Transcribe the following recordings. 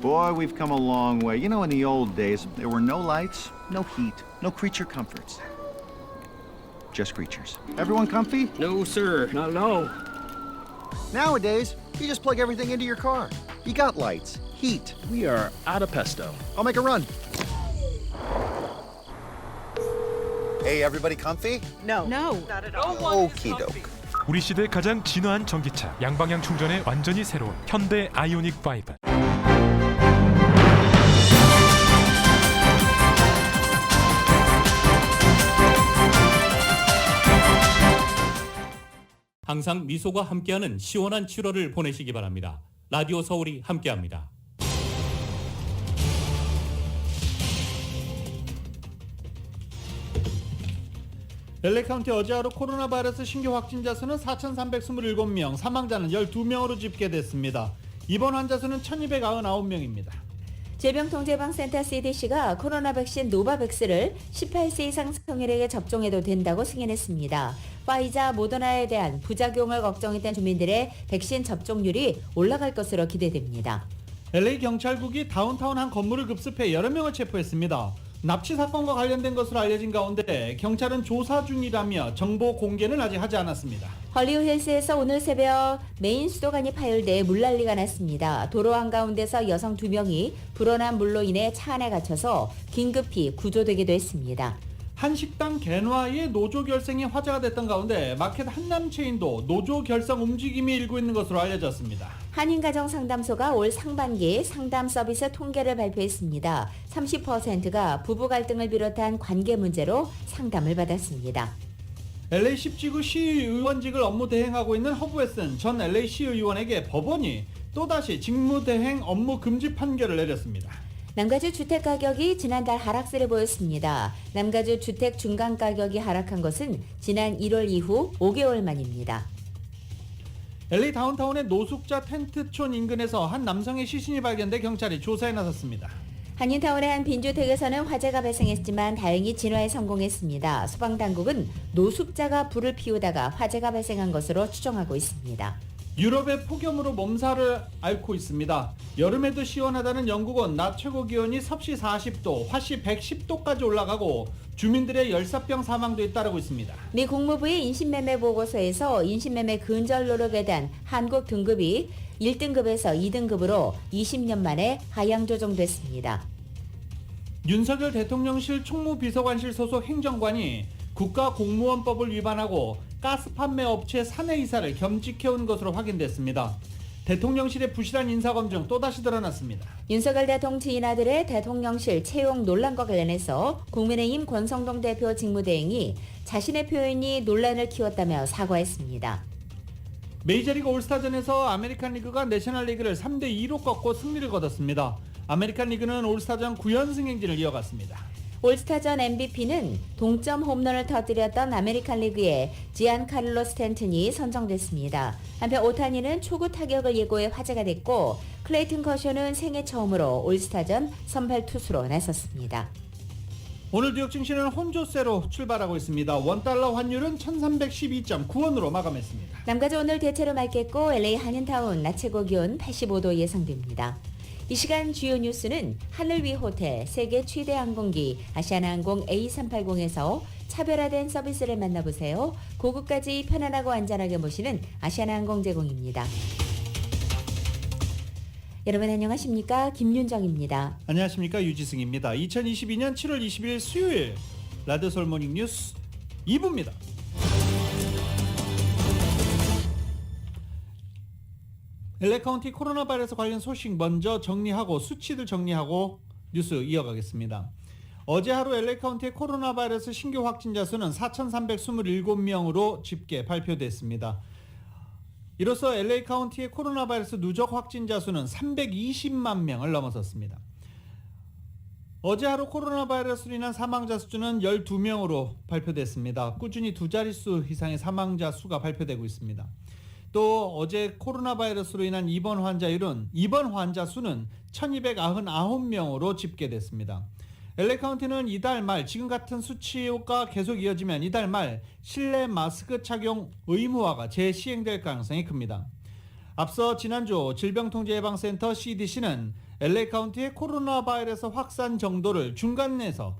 Boy, we've come a long way. You know, in the old days, there were no lights, no heat, no creature comforts. Just creatures. Everyone comfy? No, sir. Not at all. Nowadays, you just plug everything into your car. You got lights, heat. We are out of pesto. I'll make a run. Hey, everybody comfy? No. Okie doke. 우리 시대 가장 진화한 전기차, 양방향 충전에 완전히 새로운 현대 아이오닉 5. 항상 미소가 함께하는 시원한 7월을 보내시기 바랍니다. 라디오 서울이 함께합니다. LA 카운티 어제 하루 코로나 바이러스 신규 확진자 수는 4,327명, 사망자는 12명으로 집계됐습니다. 입원 환자 수는 1,299명입니다. 질병통제예방센터 CDC가 코로나 백신 노바백스를 18세 이상 성인에게 접종해도 된다고 승인했습니다. 파이자, 모더나에 대한 부작용을 걱정했던 주민들의 백신 접종률이 올라갈 것으로 기대됩니다. LA 경찰국이 다운타운 한 건물을 급습해 여러 명을 체포했습니다. 납치 사건과 관련된 것으로 알려진 가운데 경찰은 조사 중이라며 정보 공개는 아직 하지 않았습니다. 헐리우드 힐스에서 오늘 새벽 메인 수도관이 파열돼 물난리가 났습니다. 도로 한가운데서 여성 2명이 불어난 물로 인해 차 안에 갇혀서 긴급히 구조되기도 했습니다. 한 식당 개화의 노조 결성이 화제가 됐던 가운데 마켓 한남 체인도 노조 결성 움직임이 일고 있는 것으로 알려졌습니다. 한인가정상담소가 올 상반기 상담 서비스 통계를 발표했습니다. 30%가 부부 갈등을 비롯한 관계 문제로 상담을 받았습니다. LA 10지구 시의원직을 업무 대행하고 있는 허브웨슨 전 LA 시의원에게 법원이 또다시 직무대행 업무 금지 판결을 내렸습니다. 남가주 주택 가격이 지난달 하락세를 보였습니다. 남가주 주택 중간 가격이 하락한 것은 지난 1월 이후 5개월 만입니다. LA 다운타운의 노숙자 텐트촌 인근에서 한 남성의 시신이 발견돼 경찰이 조사에 나섰습니다. 한인타운의 한 빈주택에서는 화재가 발생했지만 다행히 진화에 성공했습니다. 소방당국은 노숙자가 불을 피우다가 화재가 발생한 것으로 추정하고 있습니다. 유럽의 폭염으로 몸살을 앓고 있습니다. 여름에도 시원하다는 영국은 낮 최고 기온이 섭씨 40도, 화씨 110도까지 올라가고 주민들의 열사병 사망도 잇따르고 있습니다. 미 국무부의 인신매매 보고서에서 인신매매 근절 노력에 대한 한국 등급이 1등급에서 2등급으로 20년 만에 하향 조정됐습니다. 윤석열 대통령실 총무비서관실 소속 행정관이 국가공무원법을 위반하고 가스 판매 업체 사내 이사를 겸직해온 것으로 확인됐습니다. 대통령실의 부실한 인사검증 또다시 드러났습니다. 윤석열 대통령 지인아들의 대통령실 채용 논란과 관련해서 국민의힘 권성동 대표 직무대행이 자신의 표현이 논란을 키웠다며 사과했습니다. 메이저리그 올스타전에서 아메리칸 리그가 내셔널리그를 3대2로 꺾고 승리를 거뒀습니다. 아메리칸 리그는 올스타전 9연승 행진을 이어갔습니다. 올스타전 MVP는 동점 홈런을 터뜨렸던 아메리칸 리그의 지안카를로 스탠튼이 선정됐습니다. 한편 오타니는 초구 타격을 예고해 화제가 됐고 클레이튼 커쇼는 생애 처음으로 올스타전 선발 투수로 나섰습니다. 오늘 뉴욕 증시는 혼조세로 출발하고 있습니다. 원달러 환율은 1312.9원으로 마감했습니다. 남가주 오늘 대체로 맑겠고 LA 한인타운 낮 최고 기온 85도 예상됩니다. 이 시간 주요 뉴스는 하늘 위 호텔, 세계 최대 항공기 아시아나항공 A380에서 차별화된 서비스를 만나보세요. 고국까지 편안하고 안전하게 모시는 아시아나항공 제공입니다. 여러분 안녕하십니까? 김윤정입니다. 안녕하십니까? 유지승입니다. 2022년 7월 20일 수요일 라디오 서울 모닝 뉴스 2부입니다. LA 카운티 코로나 바이러스 관련 소식 먼저 정리하고 수치들 정리하고 뉴스 이어가겠습니다. 어제 하루 LA 카운티의 코로나 바이러스 신규 확진자 수는 4,327명으로 집계 발표됐습니다. 이로써 LA 카운티의 코로나 바이러스 누적 확진자 수는 320만 명을 넘어섰습니다. 어제 하루 코로나 바이러스로 인한 사망자 수는 12명으로 발표됐습니다. 꾸준히 두 자릿수 이상의 사망자 수가 발표되고 있습니다. 또 어제 코로나 바이러스로 인한 입원 환자 수는 1,299명으로 집계됐습니다. LA 카운티는 이달 말 지금 같은 수치가 계속 이어지면 이달 말 실내 마스크 착용 의무화가 재시행될 가능성이 큽니다. 앞서 지난주 질병통제예방센터 CDC는 LA 카운티의 코로나 바이러스 확산 정도를 중간에서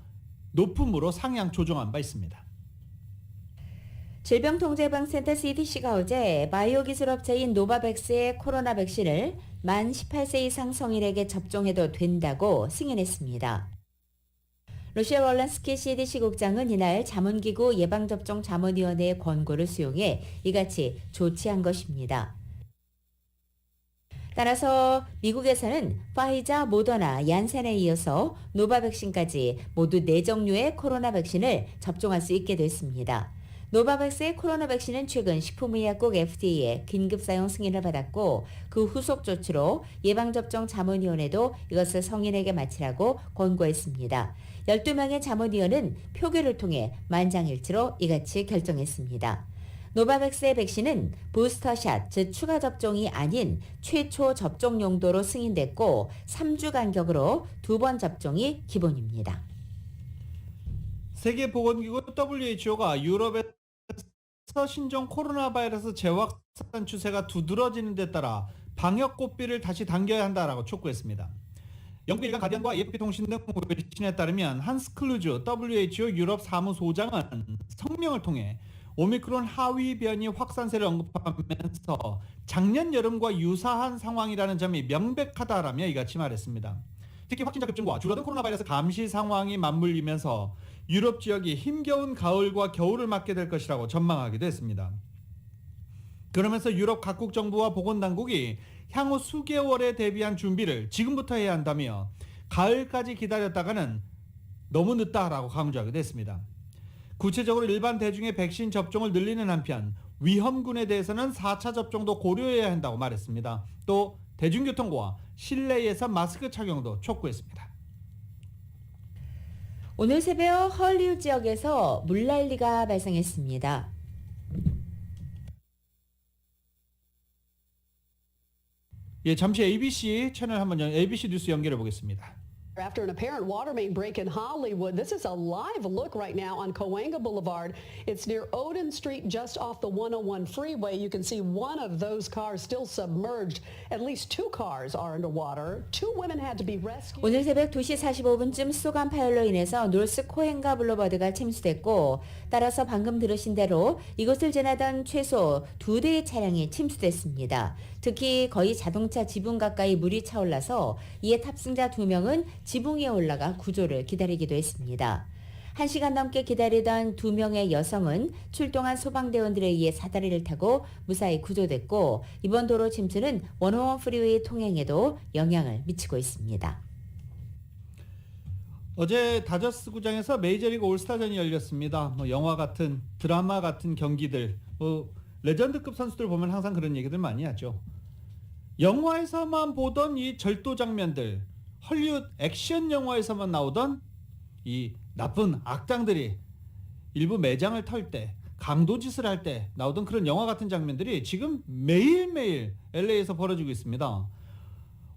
높음으로 상향 조정한 바 있습니다. 질병통제예방센터 CDC가 어제 바이오 기술업체인 노바백스의 코로나 백신을 만 18세 이상 성인에게 접종해도 된다고 승인했습니다. 루시아 월란스키 CDC 국장은 이날 자문기구 예방접종 자문위원회의 권고를 수용해 이같이 조치한 것입니다. 따라서 미국에서는 파이자, 모더나, 얀센에 이어서 노바백신까지 모두 4종류의 코로나 백신을 접종할 수 있게 됐습니다. 노바백스의 코로나 백신은 최근 식품의약국 FDA의 긴급 사용 승인을 받았고 그 후속 조치로 예방접종 자문위원회도 이것을 성인에게 맞추라고 권고했습니다. 12명의 자문위원은 표결을 통해 만장일치로 이같이 결정했습니다. 노바백스의 백신은 부스터샷, 즉 추가 접종이 아닌 최초 접종 용도로 승인됐고 3주 간격으로 2번 접종이 기본입니다. 세계보건기구 WHO가 유럽에서 신종 코로나 바이러스 재확산 추세가 두드러지는 데 따라 방역 고삐를 다시 당겨야 한다라고 촉구했습니다. 영국 일간 가디언과 AFP 통신 등 외신에 따르면 한스 클루즈 WHO 유럽 사무소장은 성명을 통해 오미크론 하위 변이 확산세를 언급하면서 작년 여름과 유사한 상황이라는 점이 명백하다라며 이같이 말했습니다. 특히 확진자 급증과 줄어든 코로나 바이러스 감시 상황이 맞물리면서 유럽 지역이 힘겨운 가을과 겨울을 맞게 될 것이라고 전망하기도 했습니다. 그러면서 유럽 각국 정부와 보건당국이 향후 수개월에 대비한 준비를 지금부터 해야 한다며 가을까지 기다렸다가는 너무 늦다라고 강조하기도 했습니다. 구체적으로 일반 대중의 백신 접종을 늘리는 한편 위험군에 대해서는 4차 접종도 고려해야 한다고 말했습니다. 또 대중교통과 실내에서 마스크 착용도 촉구했습니다. 오늘 새벽 헐리우드 지역에서 물난리가 발생했습니다. 예, 잠시 ABC 채널 한번 ABC 뉴스 연결해 보겠습니다. After an apparent water main break in Hollywood, this is a live look right now on Cahuenga Boulevard. It's near Odin Street, just off the 101 freeway. You can see one of those cars still submerged. At least 2 cars are underwater. 2 women had to be rescued. 오늘 새벽 2시 45분쯤 수간 파열로 인해서 노스 코헨가 블루버드가 침수됐고 따라서 방금 들으신 대로 이곳을 지나던 최소 2대의 차량이 침수됐습니다. 특히 거의 자동차 지붕 가까이 물이 차올라서 이에 탑승자 2명은 지붕 위에 올라가 구조를 기다리기도 했습니다. 1시간 넘게 기다리던 2명의 여성은 출동한 소방대원들에 의해 사다리를 타고 무사히 구조됐고 이번 도로 침수는 101 프리웨이 통행에도 영향을 미치고 있습니다. 어제 다저스 구장에서 메이저리그 올스타전이 열렸습니다. 영화 같은 드라마 같은 경기들, 레전드급 선수들 보면 항상 그런 얘기들 많이 하죠. 영화에서만 보던 이 절도 장면들, 헐리우드 액션 영화에서만 나오던 이 나쁜 악당들이 일부 매장을 털 때, 강도짓을 할 때 나오던 그런 영화 같은 장면들이 지금 매일매일 LA에서 벌어지고 있습니다.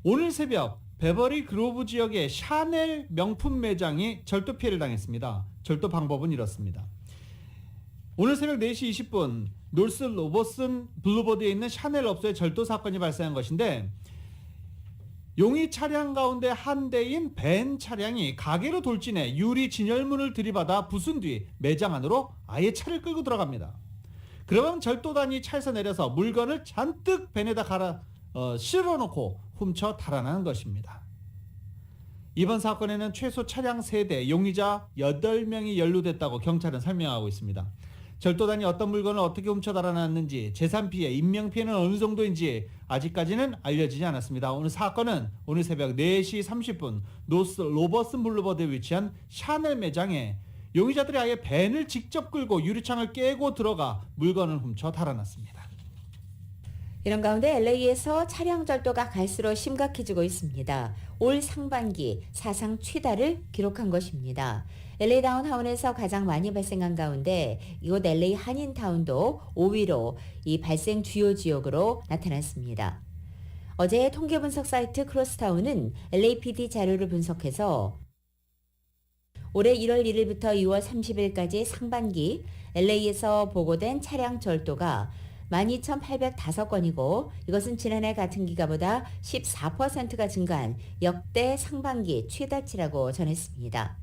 오늘 새벽 베버리 그로브 지역의 샤넬 명품 매장이 절도 피해를 당했습니다. 절도 방법은 이렇습니다. 오늘 새벽 4시 20분 노스 로버슨 블루버드에 있는 샤넬 업소에 절도 사건이 발생한 것인데 용의 차량 가운데 한 대인 벤 차량이 가게로 돌진해 유리 진열문을 들이받아 부순 뒤 매장 안으로 아예 차를 끌고 들어갑니다. 그러면 절도단이 차에서 내려서 물건을 잔뜩 벤에다 실어놓고 훔쳐 달아나는 것입니다. 이번 사건에는 최소 차량 3대, 용의자 8명이 연루됐다고 경찰은 설명하고 있습니다. 절도단이 어떤 물건을 어떻게 훔쳐 달아났는지, 재산 피해, 인명 피해는 어느 정도인지 아직까지는 알려지지 않았습니다. 오늘 사건은 오늘 새벽 4시 30분 노스 로버슨 블루버드에 위치한 샤넬 매장에 용의자들이 아예 벤을 직접 끌고 유리창을 깨고 들어가 물건을 훔쳐 달아났습니다. 이런 가운데 LA에서 차량 절도가 갈수록 심각해지고 있습니다. 올 상반기 사상 최다를 기록한 것입니다. LA 다운타운에서 가장 많이 발생한 가운데 이곳 LA 한인타운도 5위로 이 발생 주요 지역으로 나타났습니다. 어제 통계 분석 사이트 크로스타운은 LAPD 자료를 분석해서 올해 1월 1일부터 2월 30일까지 상반기 LA에서 보고된 차량 절도가 12,805건이고 이것은 지난해 같은 기간보다 14%가 증가한 역대 상반기 최다치라고 전했습니다.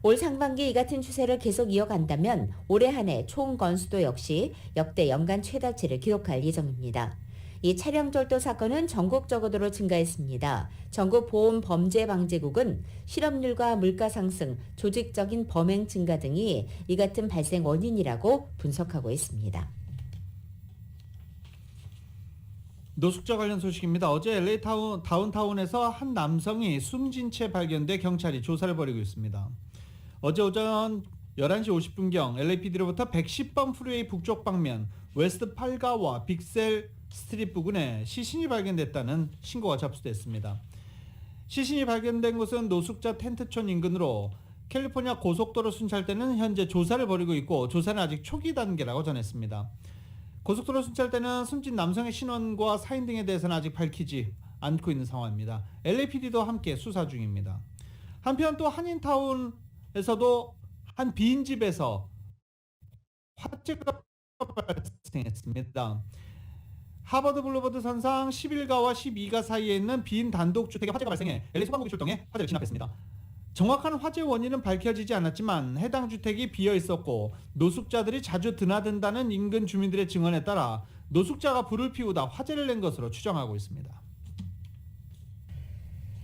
올 상반기 이 같은 추세를 계속 이어간다면 올해 한 해 총 건수도 역시 역대 연간 최다치를 기록할 예정입니다. 이 차량절도 사건은 전국적으로 증가했습니다. 전국보험범죄방지국은 실업률과 물가 상승, 조직적인 범행 증가 등이 이 같은 발생 원인이라고 분석하고 있습니다. 노숙자 관련 소식입니다. 어제 LA 다운타운에서 한 남성이 숨진 채 발견돼 경찰이 조사를 벌이고 있습니다. 어제 오전 11시 50분경 LAPD로부터 110번 프리웨이 북쪽 방면 웨스트 팔가와 빅셀 스트릿 부근에 시신이 발견됐다는 신고가 접수됐습니다. 시신이 발견된 곳은 노숙자 텐트촌 인근으로 캘리포니아 고속도로 순찰대는 현재 조사를 벌이고 있고 조사는 아직 초기 단계라고 전했습니다. 고속도로 순찰대는 숨진 남성의 신원과 사인 등에 대해서는 아직 밝히지 않고 있는 상황입니다. LAPD도 함께 수사 중입니다. 한편 또 한인타운에서도 한 빈집에서 화재가 발생했습니다. 하버드 블루버드 선상 11가와 12가 사이에 있는 빈 단독주택에 화재가 발생해 LA 소방국이 출동해 화재를 진압했습니다. 정확한 화재 원인은 밝혀지지 않았지만 해당 주택이 비어 있었고 노숙자들이 자주 드나든다는 인근 주민들의 증언에 따라 노숙자가 불을 피우다 화재를 낸 것으로 추정하고 있습니다.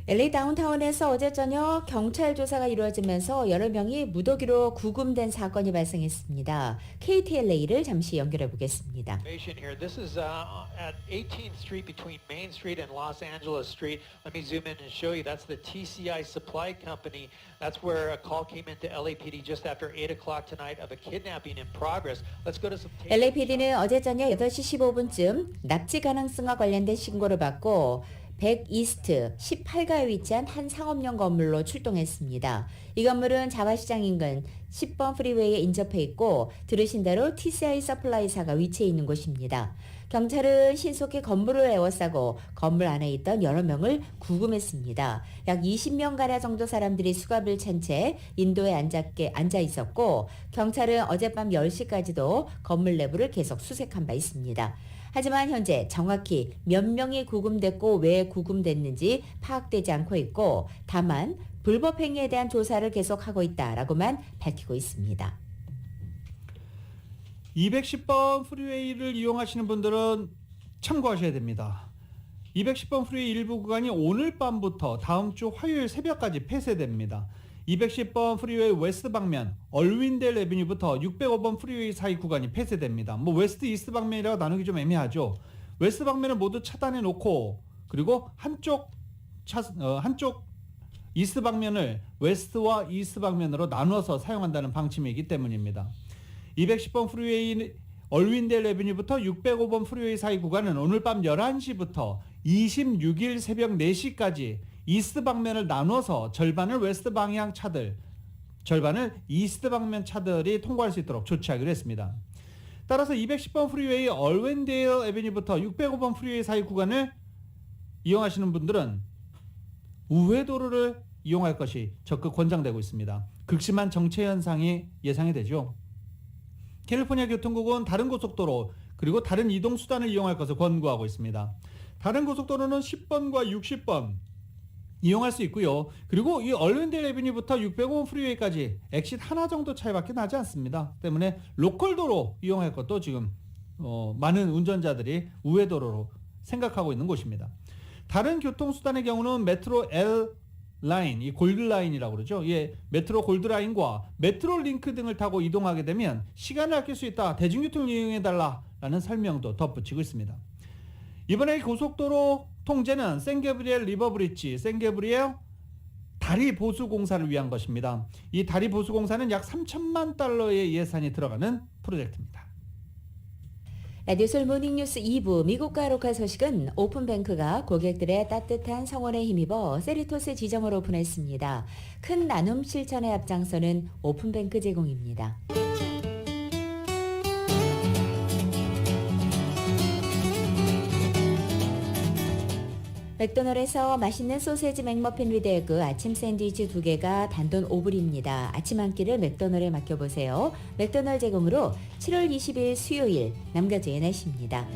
LA 다운타운에서 어제 저녁 경찰 조사가 이루어지면서 여러 명이 무더기로 구금된 사건이 발생했습니다. KTLA를 잠시 연결해 보겠습니다. This is at 18th Street between Main Street and Los Angeles Street. Let me zoom in and show you. That's the TCI Supply Company. That's where a call came into LAPD just after 8 o'clock tonight of a kidnapping in progress. Let's go to some. LAPD는 어제 저녁 8시 15분쯤 납치 가능성과 관련된 신고를 받고 100 이스트 18가에 위치한 한 상업용 건물로 출동했습니다. 이 건물은 자화시장 인근 10번 프리웨이에 인접해 있고 들으신 대로 TCI 서플라이사가 위치해 있는 곳입니다. 경찰은 신속히 건물을 에워싸고 건물 안에 있던 여러 명을 구금했습니다. 약 20명가량 정도 사람들이 수갑을 찬 채 인도에 앉아 있었고 경찰은 어젯밤 10시까지도 건물 내부를 계속 수색한 바 있습니다. 하지만 현재 정확히 몇 명이 구금됐고 왜 구금됐는지 파악되지 않고 있고 다만 불법 행위에 대한 조사를 계속하고 있다라고만 밝히고 있습니다. 210번 프리웨이를 이용하시는 분들은 참고하셔야 됩니다. 210번 프리웨이 일부 구간이 오늘 밤부터 다음 주 화요일 새벽까지 폐쇄됩니다. 210번 프리웨이 웨스트 방면 얼윈델 애비뉴부터 605번 프리웨이 사이 구간이 폐쇄됩니다. 웨스트 이스트 방면이라고 나누기 좀 애매하죠. 웨스트 방면을 모두 차단해 놓고 그리고 한쪽 이스트 방면을 웨스트와 이스트 방면으로 나눠서 사용한다는 방침이기 때문입니다. 210번 프리웨이 얼윈델 애비뉴부터 605번 프리웨이 사이 구간은 오늘 밤 11시부터 26일 새벽 4시까지 이스트 방면을 나눠서 절반을 웨스트 방향 차들, 절반을 이스트 방면 차들이 통과할 수 있도록 조치하기로 했습니다. 따라서 210번 프리웨이 얼윈데일 애비뉴부터 605번 프리웨이 사이 구간을 이용하시는 분들은 우회도로를 이용할 것이 적극 권장되고 있습니다. 극심한 정체 현상이 예상이 되죠. 캘리포니아 교통국은 다른 고속도로 그리고 다른 이동수단을 이용할 것을 권고하고 있습니다. 다른 고속도로는 10번과 60번 이용할 수 있고요. 그리고 이 얼윈델 애비뉴부터 605번 프리웨이까지 엑싯 하나 정도 차이밖에 나지 않습니다. 때문에 로컬도로 이용할 것도 지금 많은 운전자들이 우회도로로 생각하고 있는 곳입니다. 다른 교통수단의 경우는 메트로 L 라인, 이 골드 라인이라고 그러죠. 메트로 골드 라인과 메트로 링크 등을 타고 이동하게 되면 시간을 아낄 수 있다. 대중교통을 이용해달라는 설명도 덧붙이고 있습니다. 이번에 고속도로 통제는 샌게브리엘 리버 브릿지, 샌게브리엘 다리 보수 공사를 위한 것입니다. 이 다리 보수 공사는 약 3천만 달러의 예산이 들어가는 프로젝트입니다. 라디오솔 모닝뉴스 2부 미국과 로컬 소식은 오픈뱅크가 고객들의 따뜻한 성원에 힘입어 세리토스 지점을 오픈했습니다. 큰 나눔 실천에 앞장서는 오픈뱅크 제공입니다. 맥도날드에서 맛있는 소세지 맥머핀 위드 에그 아침 샌드위치 2개가 단돈 5불입니다. 아침 한 끼를 맥도날드에 맡겨보세요. 맥도날드 제공으로 7월 20일 수요일 남가주의 날씨입니다.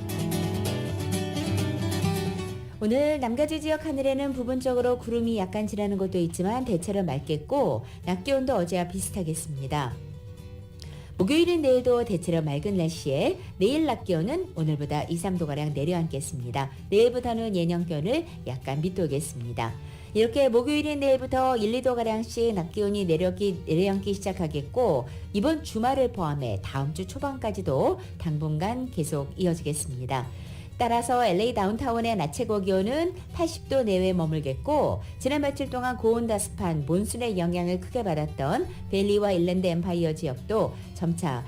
오늘 남가주 지역 하늘에는 부분적으로 구름이 약간 지나는 곳도 있지만 대체로 맑겠고 낮 기온도 어제와 비슷하겠습니다. 목요일인 내일도 대체로 맑은 날씨에 내일 낮 기온은 오늘보다 2, 3도가량 내려앉겠습니다. 내일부터는 예년 기온을 약간 밑돌겠습니다. 이렇게 목요일인 내일부터 1, 2도가량씩 낮 기온이 내려앉기 시작하겠고 이번 주말을 포함해 다음 주 초반까지도 당분간 계속 이어지겠습니다. 따라서 LA 다운타운의 낮 최고 기온은 80도 내외에 머물겠고 지난 며칠 동안 고온다습한 몬순의 영향을 크게 받았던 벨리와 일랜드 엠파이어 지역도 점차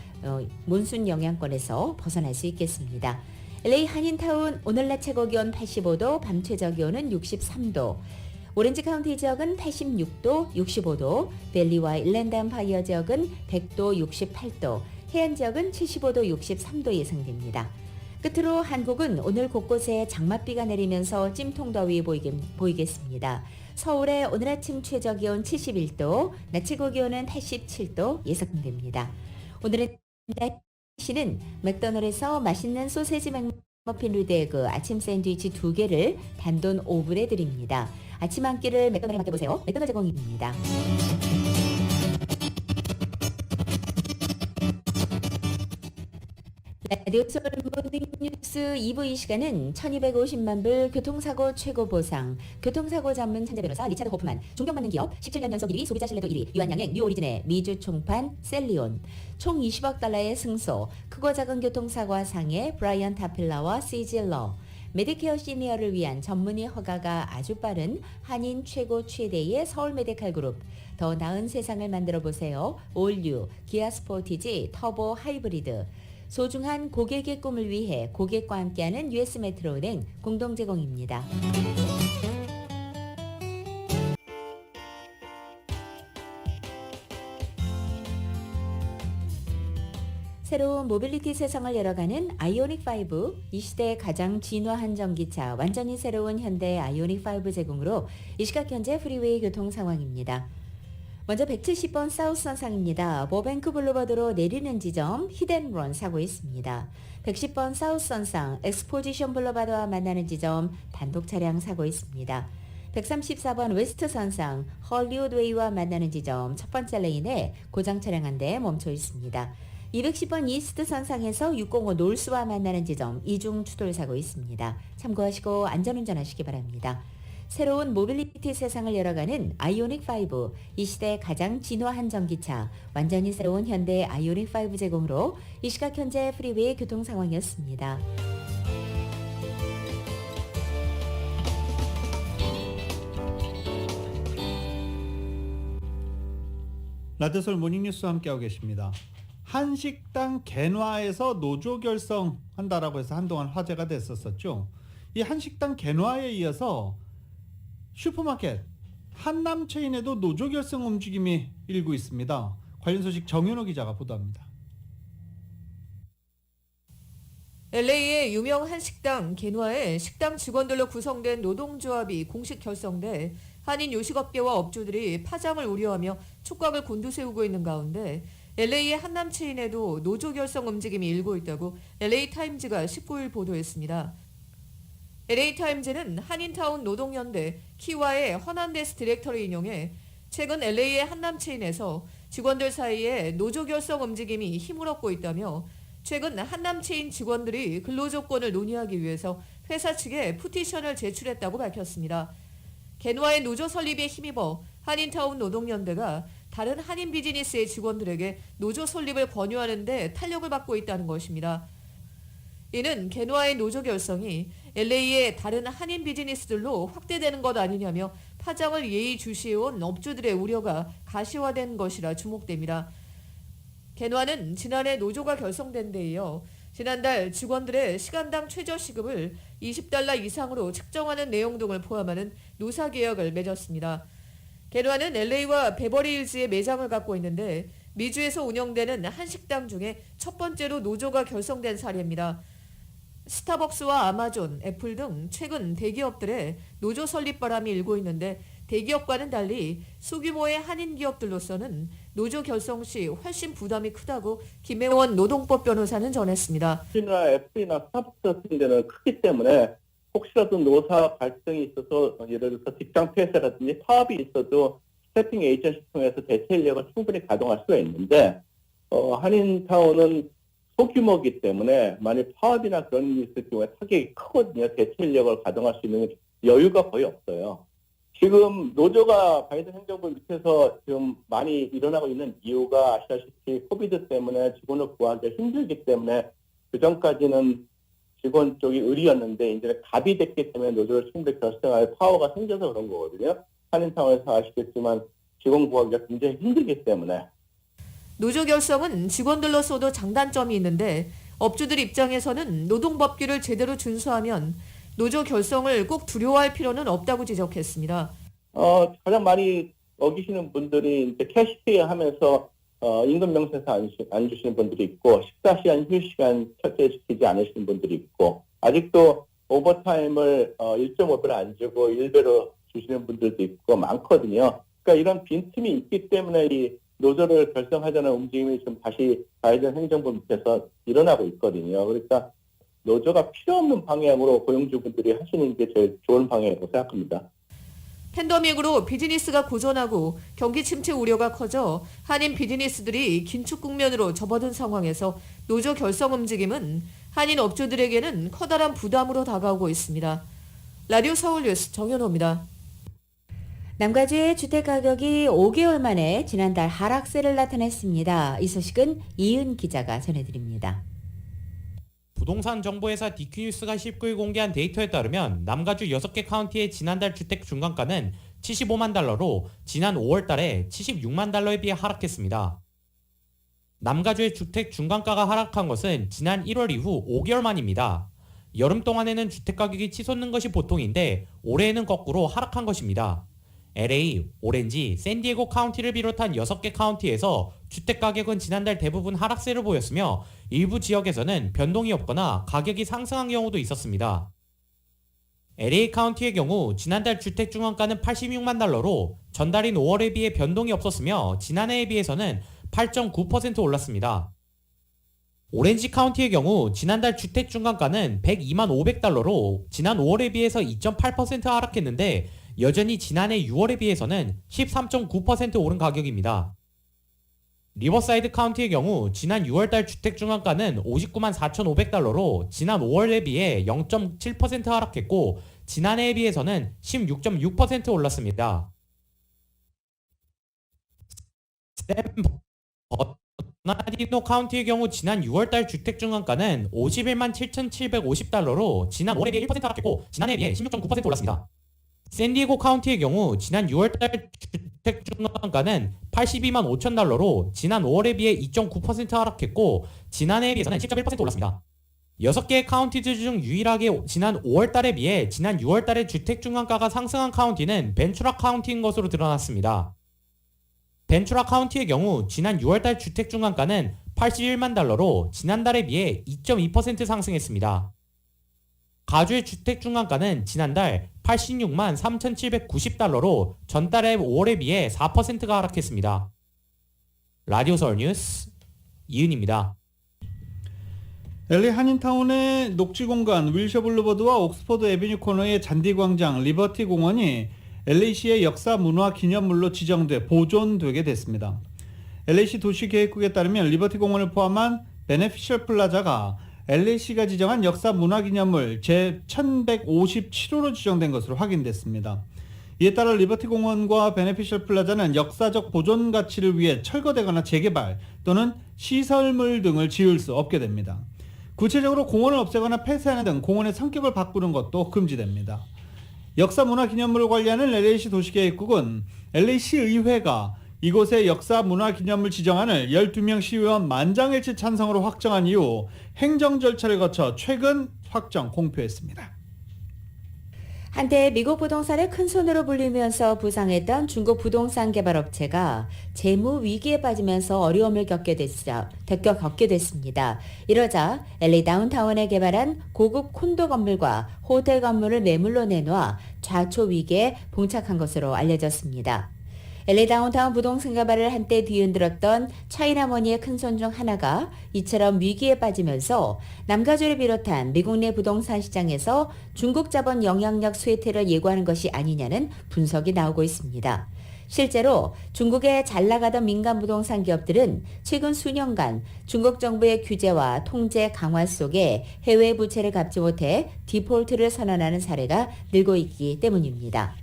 몬순 영향권에서 벗어날 수 있겠습니다. LA 한인타운 오늘 낮 최고 기온 85도, 밤 최저 기온은 63도, 오렌지 카운티 지역은 86도, 65도, 벨리와 일랜드 엠파이어 지역은 100도, 68도, 해안 지역은 75도, 63도 예상됩니다. 끝으로 한국은 오늘 곳곳에 장맛비가 내리면서 찜통더위 보이겠습니다. 서울의 오늘 아침 최저 기온 71도, 낮 최고 기온은 87도 예상됩니다. 오늘의 날씨는 맥도날드에서 맛있는 소세지 맥머핀 위드 에그 아침 샌드위치 2개를 단돈 5불에 드립니다. 아침 한 끼를 맥도날드에 맡겨보세요. 맥도날드 제공입니다. 라디오 서울 모닝뉴스 2부 이 시간은 1250만 불 교통사고 최고 보상, 교통사고 전문 천재 변호사 리차드 호프만, 존경받는 기업 17년 연속 1위 소비자 신뢰도 1위 유한양행 뉴오리진의 미주 총판 셀리온, 총 20억 달러의 승소, 크고 작은 교통사고와 상해 브라이언 타필라와 시질러, 메디케어 시니어를 위한 전문의 허가가 아주 빠른 한인 최고 최대의 서울 메디칼 그룹, 더 나은 세상을 만들어 보세요. 올류 기아 스포티지 터보 하이브리드, 소중한 고객의 꿈을 위해 고객과 함께하는 US 메트로은행 공동 제공입니다. 새로운 모빌리티 세상을 열어가는 아이오닉5, 이 시대의 가장 진화한 전기차, 완전히 새로운 현대 아이오닉5 제공으로 이 시각 현재 프리웨이 교통 상황입니다. 먼저 170번 사우스선상입니다. 버뱅크 블루버드로 내리는 지점 히덴런 사고 있습니다. 110번 사우스선상 엑스포지션 블루버드와 만나는 지점 단독 차량 사고 있습니다. 134번 웨스트선상 헐리우드웨이와 만나는 지점 첫 번째 레인에 고장 차량 한 대 멈춰 있습니다. 210번 이스트 선상에서 605 놀스와 만나는 지점 이중 추돌 사고 있습니다. 참고하시고 안전운전하시기 바랍니다. 새로운 모빌리티 세상을 열어가는 아이오닉5, 이 시대 가장 진화한 전기차, 완전히 새로운 현대 아이오닉5 제공으로 이 시각 현재 프리웨이 교통 상황이었습니다. 라디오서울 모닝뉴스와 함께하고 계십니다. 한식당 갠화에서 노조 결성한다라고 해서 한동안 화제가 됐었죠. 이 한식당 갠화에 이어서 슈퍼마켓 한남 체인에도 노조 결성 움직임이 일고 있습니다. 관련 소식 정윤호 기자가 보도합니다. LA의 유명 한식당 갠화에 식당 직원들로 구성된 노동조합이 공식 결성돼 한인 요식업계와 업주들이 파장을 우려하며 촉각을 곤두세우고 있는 가운데 LA의 한남 체인에도 노조 결성 움직임이 일고 있다고 LA타임즈가 19일 보도했습니다. LA타임즈는 한인타운 노동연대 키와의 허난데스 디렉터를 인용해 최근 LA의 한남 체인에서 직원들 사이에 노조 결성 움직임이 힘을 얻고 있다며 최근 한남 체인 직원들이 근로조건을 논의하기 위해서 회사 측에 피티션을 제출했다고 밝혔습니다. 갠화의 노조 설립에 힘입어 한인타운 노동연대가 다른 한인 비즈니스의 직원들에게 노조 설립을 권유하는 데 탄력을 받고 있다는 것입니다. 이는 갠화의 노조 결성이 LA의 다른 한인 비즈니스들로 확대되는 것 아니냐며 파장을 예의주시해온 업주들의 우려가 가시화된 것이라 주목됩니다. 갠화는 지난해 노조가 결성된 데 이어 지난달 직원들의 시간당 최저시급을 $20 이상으로 측정하는 내용 등을 포함하는 노사계약을 맺었습니다. 갠화는 LA와 베버리힐즈에 매장을 갖고 있는데 미주에서 운영되는 한식당 중에 첫 번째로 노조가 결성된 사례입니다. 스타벅스와 아마존, 애플 등 최근 대기업들의 노조 설립 바람이 일고 있는데 대기업과는 달리 소규모의 한인 기업들로서는 노조 결성 시 훨씬 부담이 크다고 김혜원 노동법 변호사는 전했습니다. 애플이나 스타벅스 같은 데는 크기 때문에 혹시라도 노사 갈등이 있어서 예를 들어서 직장 폐쇄라든지 파업이 있어도 스태핑 에이전시 통해서 대체 인력을 충분히 가동할 수가 있는데 한인타운은 소규모이기 때문에 만약 파업이나 그런 일이 있을 경우에 타격이 크거든요. 대체 인력을 가동할 수 있는 여유가 거의 없어요. 지금 노조가 바이든 행정부 밑에서 지금 많이 일어나고 있는 이유가 아시다시피 코비드 때문에 직원을 구하기가 힘들기 때문에 그전까지는 직원 쪽이 의리였는데 이제 갑이 됐기 때문에 노조를 충분히 결성할 파워가 생겨서 그런 거거든요. 한인타운에서 아시겠지만 직원 구하기가 굉장히 힘들기 때문에. 노조 결성은 직원들로서도 장단점이 있는데 업주들 입장에서는 노동법규를 제대로 준수하면 노조 결성을 꼭 두려워할 필요는 없다고 지적했습니다. 가장 많이 어기시는 분들이 이제 캐시페이 하면서 임금 명세서 안 주시는 분들이 있고 식사 시간, 휴식 시간 철저시키지 않으시는 분들이 있고 아직도 오버타임을 1.5배로 안 주고 1배로 주시는 분들도 있고 많거든요. 그러니까 이런 빈틈이 있기 때문에 이 노조를 결성하자는 움직임이 좀 다시 바이든 행정부 밑에서 일어나고 있거든요. 그러니까 노조가 필요 없는 방향으로 고용주분들이 하시는 게 제일 좋은 방향이라고 생각합니다. 팬데믹으로 비즈니스가 고전하고 경기 침체 우려가 커져 한인 비즈니스들이 긴축 국면으로 접어든 상황에서 노조 결성 움직임은 한인 업주들에게는 커다란 부담으로 다가오고 있습니다. 라디오 서울 뉴스 정현호입니다. 남가주의 주택가격이 5개월 만에 지난달 하락세를 나타냈습니다. 이 소식은 이은 기자가 전해드립니다. 부동산 정보회사 DQ뉴스가 19일 공개한 데이터에 따르면 남가주 6개 카운티의 지난달 주택 중간가는 75만 달러로 지난 5월 달에 76만 달러에 비해 하락했습니다. 남가주의 주택 중간가가 하락한 것은 지난 1월 이후 5개월 만입니다. 여름 동안에는 주택가격이 치솟는 것이 보통인데 올해에는 거꾸로 하락한 것입니다. LA, 오렌지, 샌디에고 카운티를 비롯한 6개 카운티에서 주택가격은 지난달 대부분 하락세를 보였으며 일부 지역에서는 변동이 없거나 가격이 상승한 경우도 있었습니다. LA 카운티의 경우 지난달 주택 중간가는 86만 달러로 전달인 5월에 비해 변동이 없었으며 지난해에 비해서는 8.9% 올랐습니다. 오렌지 카운티의 경우 지난달 주택 중간가는 102만 500달러로 지난 5월에 비해서 2.8% 하락했는데 여전히 지난해 6월에 비해서는 13.9% 오른 가격입니다. 리버사이드 카운티의 경우 지난 6월달 주택 중간가는 59만 4,500달러로 지난 5월에 비해 0.7% 하락했고 지난해에 비해서는 16.6% 올랐습니다. 버나디노 카운티의 경우 지난 6월달 주택 중간가는 51만 7,750달러로 지난 5월에 비해 1% 하락했고 지난해에 비해 16.9% 올랐습니다. 샌디에고 카운티의 경우 지난 6월달 주택 중간가는 82만 5천 달러로 지난 5월에 비해 2.9% 하락했고 지난해에 비해서는 10.1% 올랐습니다. 6개의 카운티들 중 유일하게 지난 5월달에 비해 지난 6월달에 주택 중간가가 상승한 카운티는 벤츄라 카운티인 것으로 드러났습니다. 벤츄라 카운티의 경우 지난 6월달 주택 중간가는 81만 달러로 지난달에 비해 2.2% 상승했습니다. 가주의 주택 중간가는 지난달 86만 3,790달러로 전달의 5월에 비해 4%가 하락했습니다. 라디오 서울 뉴스 이은입니다. LA 한인타운의 녹지공간 윌셔 블루버드와 옥스퍼드 애비뉴 코너의 잔디광장 리버티 공원이 LA시의 역사 문화 기념물로 지정돼 보존되게 됐습니다. LA시 도시계획국에 따르면 리버티 공원을 포함한 베네피셜 플라자가 LA시가 지정한 역사 문화기념물 제1157호로 지정된 것으로 확인됐습니다. 이에 따라 리버티 공원과 베네피셜 플라자는 역사적 보존 가치를 위해 철거되거나 재개발 또는 시설물 등을 지을 수 없게 됩니다. 구체적으로 공원을 없애거나 폐쇄하는 등 공원의 성격을 바꾸는 것도 금지됩니다. 역사 문화기념물을 관리하는 LA시 도시계획국은 LA시 의회가 이곳의 역사 문화기념물 지정안을 12명 시의원 만장일치 찬성으로 확정한 이후 행정 절차를 거쳐 최근 확정 공표했습니다. 한때 미국 부동산의 큰손으로 불리면서 부상했던 중국 부동산 개발업체가 재무 위기에 빠지면서 어려움을 겪게 됐습니다. 이러자 LA 다운타운에 개발한 고급 콘도 건물과 호텔 건물을 매물로 내놓아 좌초 위기에 봉착한 것으로 알려졌습니다. LA 다운타운 부동산 개발을 한때 뒤흔들었던 차이나머니의 큰손 중 하나가 이처럼 위기에 빠지면서 남가주를 비롯한 미국 내 부동산 시장에서 중국 자본 영향력 쇠퇴를 예고하는 것이 아니냐는 분석이 나오고 있습니다. 실제로 중국의 잘 나가던 민간 부동산 기업들은 최근 수년간 중국 정부의 규제와 통제 강화 속에 해외 부채를 갚지 못해 디폴트를 선언하는 사례가 늘고 있기 때문입니다.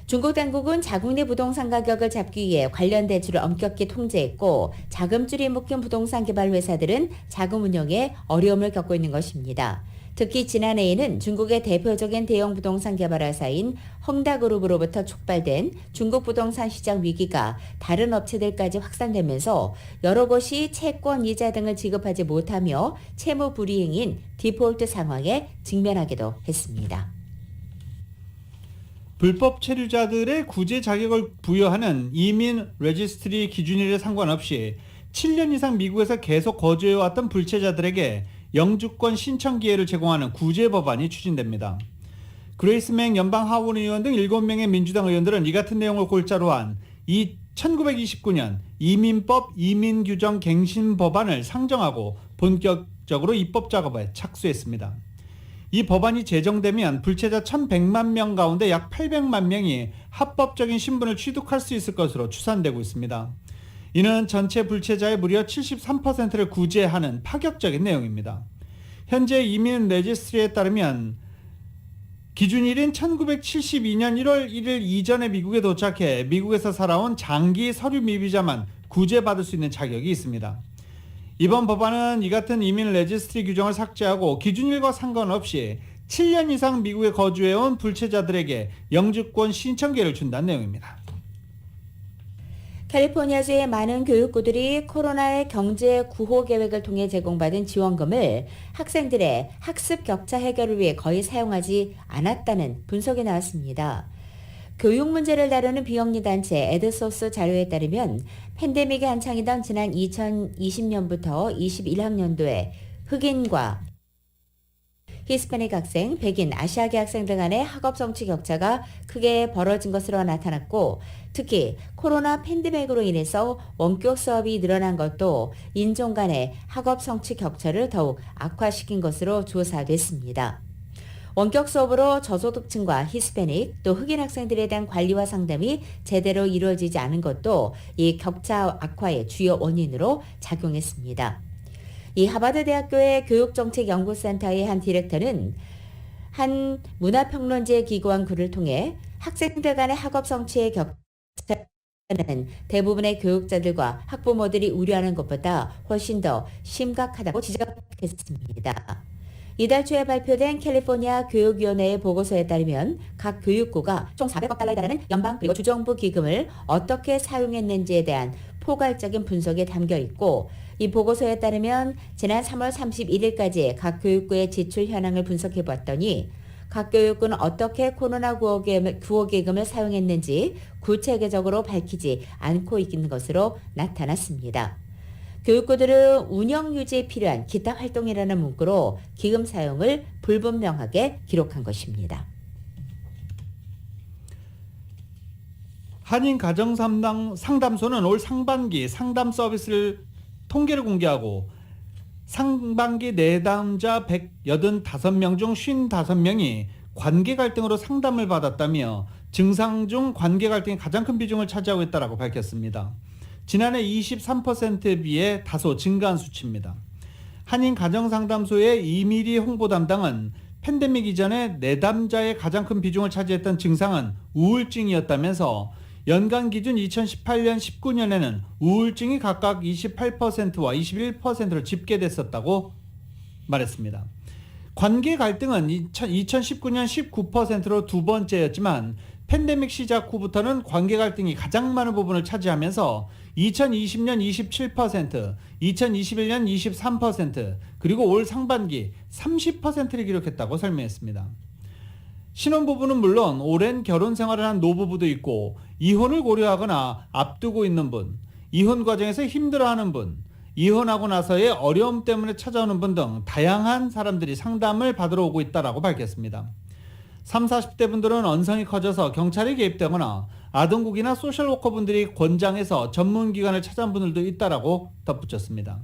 중국 당국은 자국 내 부동산 가격을 잡기 위해 관련 대출을 엄격히 통제했고 자금줄이 묶인 부동산 개발 회사들은 자금 운영에 어려움을 겪고 있는 것입니다. 특히 지난해에는 중국의 대표적인 대형 부동산 개발 회사인 헝다그룹으로부터 촉발된 중국 부동산 시장 위기가 다른 업체들까지 확산되면서 여러 곳이 채권, 이자 등을 지급하지 못하며 채무 불이행인 디폴트 상황에 직면하기도 했습니다. 불법 체류자들의 구제 자격을 부여하는 이민 레지스트리 기준일에 상관없이 7년 이상 미국에서 계속 거주해왔던 불체자들에게 영주권 신청 기회를 제공하는 구제 법안이 추진됩니다. 그레이스 맥 연방 하원 의원 등 7명의 민주당 의원들은 이 같은 내용을 골자로 한 이 1929년 이민법 이민규정 갱신 법안을 상정하고 본격적으로 입법 작업에 착수했습니다. 이 법안이 제정되면 불체자 1,100만 명 가운데 약 800만 명이 합법적인 신분을 취득할 수 있을 것으로 추산되고 있습니다. 이는 전체 불체자의 무려 73%를 구제하는 파격적인 내용입니다. 현재 이민 레지스트리에 따르면 기준일인 1972년 1월 1일 이전에 미국에 도착해 미국에서 살아온 장기 서류 미비자만 구제받을 수 있는 자격이 있습니다. 이번 법안은 이 같은 이민 레지스트리 규정을 삭제하고 기준일과 상관없이 7년 이상 미국에 거주해온 불체자들에게 영주권 신청 기회를 준다는 내용입니다. 캘리포니아주의 많은 교육부들이 코로나의 경제 구호 계획을 통해 제공받은 지원금을 학생들의 학습 격차 해결을 위해 거의 사용하지 않았다는 분석이 나왔습니다. 교육 문제를 다루는 비영리 단체 에드소스 자료에 따르면 팬데믹이 한창이던 지난 2020년부터 21학년도에 흑인과 히스패닉 학생, 백인, 아시아계 학생들 간의 학업 성취 격차가 크게 벌어진 것으로 나타났고 특히 코로나 팬데믹으로 인해서 원격 수업이 늘어난 것도 인종 간의 학업 성취 격차를 더욱 악화시킨 것으로 조사됐습니다. 원격 수업으로 저소득층과 히스패닉 또 흑인 학생들에 대한 관리와 상담이 제대로 이루어지지 않은 것도 이 격차 악화의 주요 원인으로 작용했습니다. 이 하버드 대학교의 교육정책연구센터의 한 디렉터는 한 문화평론지에 기고한 글을 통해 학생들 간의 학업 성취의 격차는 대부분의 교육자들과 학부모들이 우려하는 것보다 훨씬 더 심각하다고 지적했습니다. 이달 초에 발표된 캘리포니아 교육위원회의 보고서에 따르면 각 교육부가 총 400억 달러에 달하는 연방 그리고 주정부 기금을 어떻게 사용했는지에 대한 포괄적인 분석이 담겨 있고 이 보고서에 따르면 지난 3월 31일까지 각 교육부의 지출 현황을 분석해 봤더니 각 교육부는 어떻게 코로나 구호기금을 사용했는지 구체적으로 밝히지 않고 있는 것으로 나타났습니다. 교육부들은 운영 유지에 필요한 기타 활동이라는 문구로 기금 사용을 불분명하게 기록한 것입니다. 한인 가정상담소는 올 상반기 상담 서비스를 통계를 공개하고 상반기 내담자 185명 중 55명이 관계 갈등으로 상담을 받았다며 증상 중 관계 갈등이 가장 큰 비중을 차지하고 있다고 밝혔습니다. 지난해 23%에 비해 다소 증가한 수치입니다. 한인 가정상담소의 이미리 홍보 담당은 팬데믹 이전에 내담자의 가장 큰 비중을 차지했던 증상은 우울증이었다면서 연간 기준 2018년 19년에는 우울증이 각각 28%와 21%로 집계됐었다고 말했습니다. 관계 갈등은 2019년 19%로 두 번째였지만 팬데믹 시작 후부터는 관계 갈등이 가장 많은 부분을 차지하면서 2020년 27%, 2021년 23%, 그리고 올 상반기 30%를 기록했다고 설명했습니다. 신혼부부는 물론 오랜 결혼 생활을 한 노부부도 있고 이혼을 고려하거나 앞두고 있는 분, 이혼 과정에서 힘들어하는 분, 이혼하고 나서의 어려움 때문에 찾아오는 분 등 다양한 사람들이 상담을 받으러 오고 있다고 밝혔습니다. 30, 40대 분들은 언성이 커져서 경찰이 개입되거나 아동국이나 소셜워커 분들이 권장해서 전문기관을 찾아온 분들도 있다고 덧붙였습니다.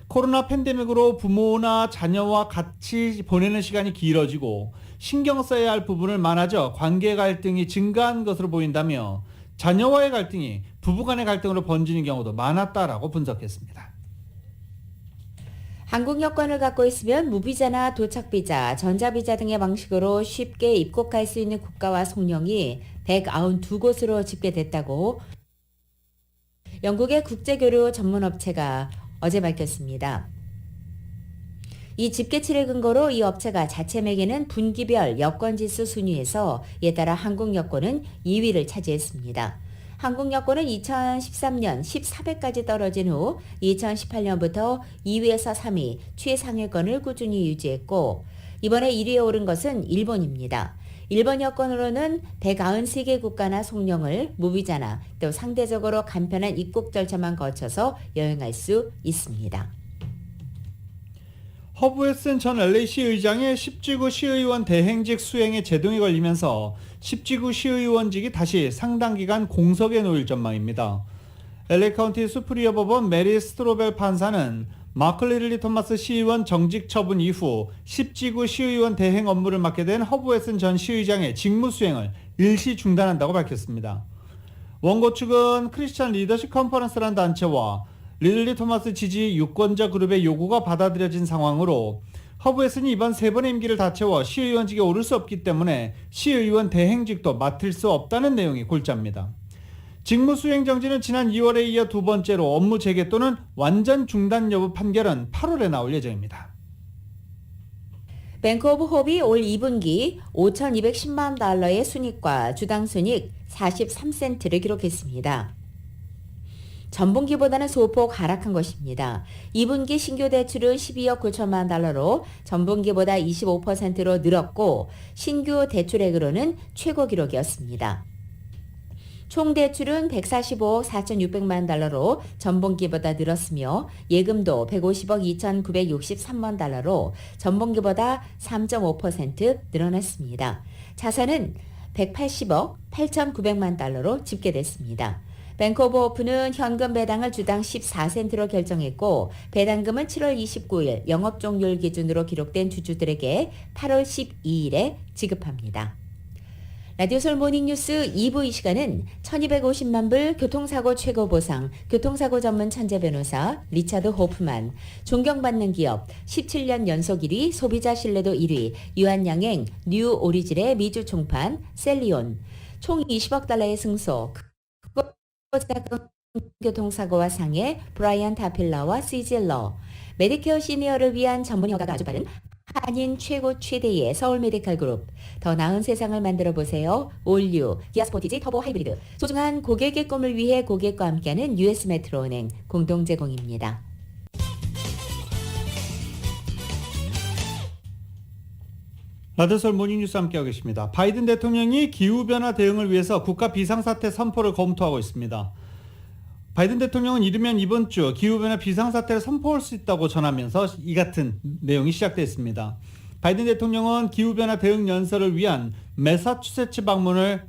코로나 팬데믹으로 부모나 자녀와 같이 보내는 시간이 길어지고 신경 써야 할 부분을 많아져 관계 갈등이 증가한 것으로 보인다며 자녀와의 갈등이 부부 간의 갈등으로 번지는 경우도 많았다라고 분석했습니다. 한국 여권을 갖고 있으면 무비자나 도착비자, 전자비자 등의 방식으로 쉽게 입국할 수 있는 국가와 송령이 192곳으로 집계됐다고 영국의 국제교류 전문업체가 어제 밝혔습니다. 이 집계치를 근거로 이 업체가 자체 매기는 분기별 여권지수 순위에서 이에 따라 한국 여권은 2위를 차지했습니다. 한국 여권은 2013년 14배까지 떨어진 후 2018년부터 2위에서 3위 최상위권을 꾸준히 유지했고 이번에 1위에 오른 것은 일본입니다. 일본 여권으로는 193개 국가나 송령을 무비자나 또 상대적으로 간편한 입국 절차만 거쳐서 여행할 수 있습니다. 허브웨슨 전 LA시 의장의 10지구 시의원 대행직 수행에 제동이 걸리면서 10지구 시의원직이 다시 상당 기간 공석에 놓일 전망입니다. LA 카운티 수프리어 법원 메리 스트로벨 판사는 마크 리들리 토마스 시의원 정직 처분 이후 10지구 시의원 대행 업무를 맡게 된 허브웨슨 전 시의장의 직무 수행을 일시 중단한다고 밝혔습니다. 원고 측은 크리스찬 리더십 컨퍼런스라는 단체와 리들리 토마스 지지 유권자 그룹의 요구가 받아들여진 상황으로 허브웨슨이 이번 3번의 임기를 다 채워 시의원직에 오를 수 없기 때문에 시의원 대행직도 맡을 수 없다는 내용이 골자입니다. 직무 수행 정지는 지난 2월에 이어 두 번째로 업무 재개 또는 완전 중단 여부 판결은 8월에 나올 예정입니다. 뱅크 오브 홉이 올 2분기 5,210만 달러의 순이익과 주당 순이익 43센트를 기록했습니다. 전분기보다는 소폭 하락한 것입니다. 2분기 신규 대출은 12억 9천만 달러로 전분기보다 25%로 늘었고 신규 대출액으로는 최고 기록이었습니다. 총 대출은 145억 4,600만 달러로 전분기보다 늘었으며 예금도 150억 2,963만 달러로 전분기보다 3.5% 늘어났습니다. 자산은 180억 8,900만 달러로 집계됐습니다. 뱅크 오브 호프는 현금 배당을 주당 14센트로 결정했고 배당금은 7월 29일 영업 종료일 기준으로 기록된 주주들에게 8월 12일에 지급합니다. 라디오솔 모닝뉴스 2부 이 시간은 1250만 불 교통사고 최고보상 교통사고 전문 천재 변호사 리차드 호프만, 존경받는 기업 17년 연속 1위 소비자 신뢰도 1위 유한양행 뉴 오리질의 미주 총판 셀리온, 총 20억 달러의 승소 교통사고와 상해 브라이언 타필라와 시질러, 메디케어 시니어를 위한 전문 효과가 아주 빠른 한인 최고 최대의 서울 메디칼 그룹, 더 나은 세상을 만들어 보세요. 올류, 기아 스포티지 터보 하이브리드, 소중한 고객의 꿈을 위해 고객과 함께하는 US 메트로은행 공동 제공입니다. 라디오솔 모닝뉴스 함께하고 계십니다. 바이든 대통령이 기후변화 대응을 위해서 국가 비상사태 선포를 검토하고 있습니다. 바이든 대통령은 이르면 이번 주 기후변화 비상사태를 선포할 수 있다고 전하면서 이 같은 내용이 시작됐습니다. 바이든 대통령은 기후변화 대응 연설을 위한 매사추세츠 방문을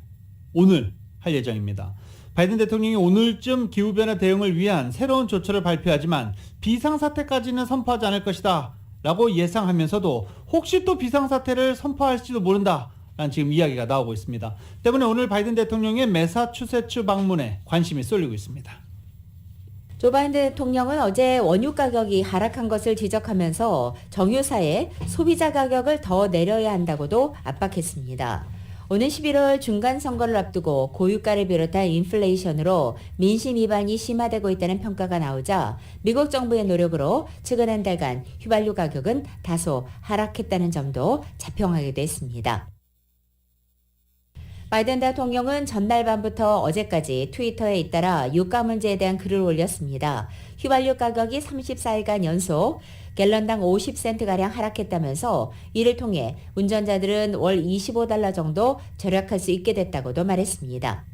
오늘 할 예정입니다. 바이든 대통령이 오늘쯤 기후변화 대응을 위한 새로운 조처를 발표하지만 비상사태까지는 선포하지 않을 것이다 라고 예상하면서도 혹시 또 비상사태를 선포할지도 모른다 라는 지금 이야기가 나오고 있습니다. 때문에 오늘 바이든 대통령의 매사추세츠 방문에 관심이 쏠리고 있습니다. 조 바이든 대통령은 어제 원유 가격이 하락한 것을 지적하면서 정유사의 소비자 가격을 더 내려야 한다고도 압박했습니다. 오는 11월 중간선거를 앞두고 고유가를 비롯한 인플레이션으로 민심 위반이 심화되고 있다는 평가가 나오자 미국 정부의 노력으로 최근 한 달간 휘발유 가격은 다소 하락했다는 점도 자평하게 됐습니다. 바이든 대통령은 전날 밤부터 어제까지 트위터에 잇따라 유가 문제에 대한 글을 올렸습니다. 휘발유 가격이 34일간 연속 갤런당 50센트가량 하락했다면서 이를 통해 운전자들은 월 25달러 정도 절약할 수 있게 됐다고도 말했습니다.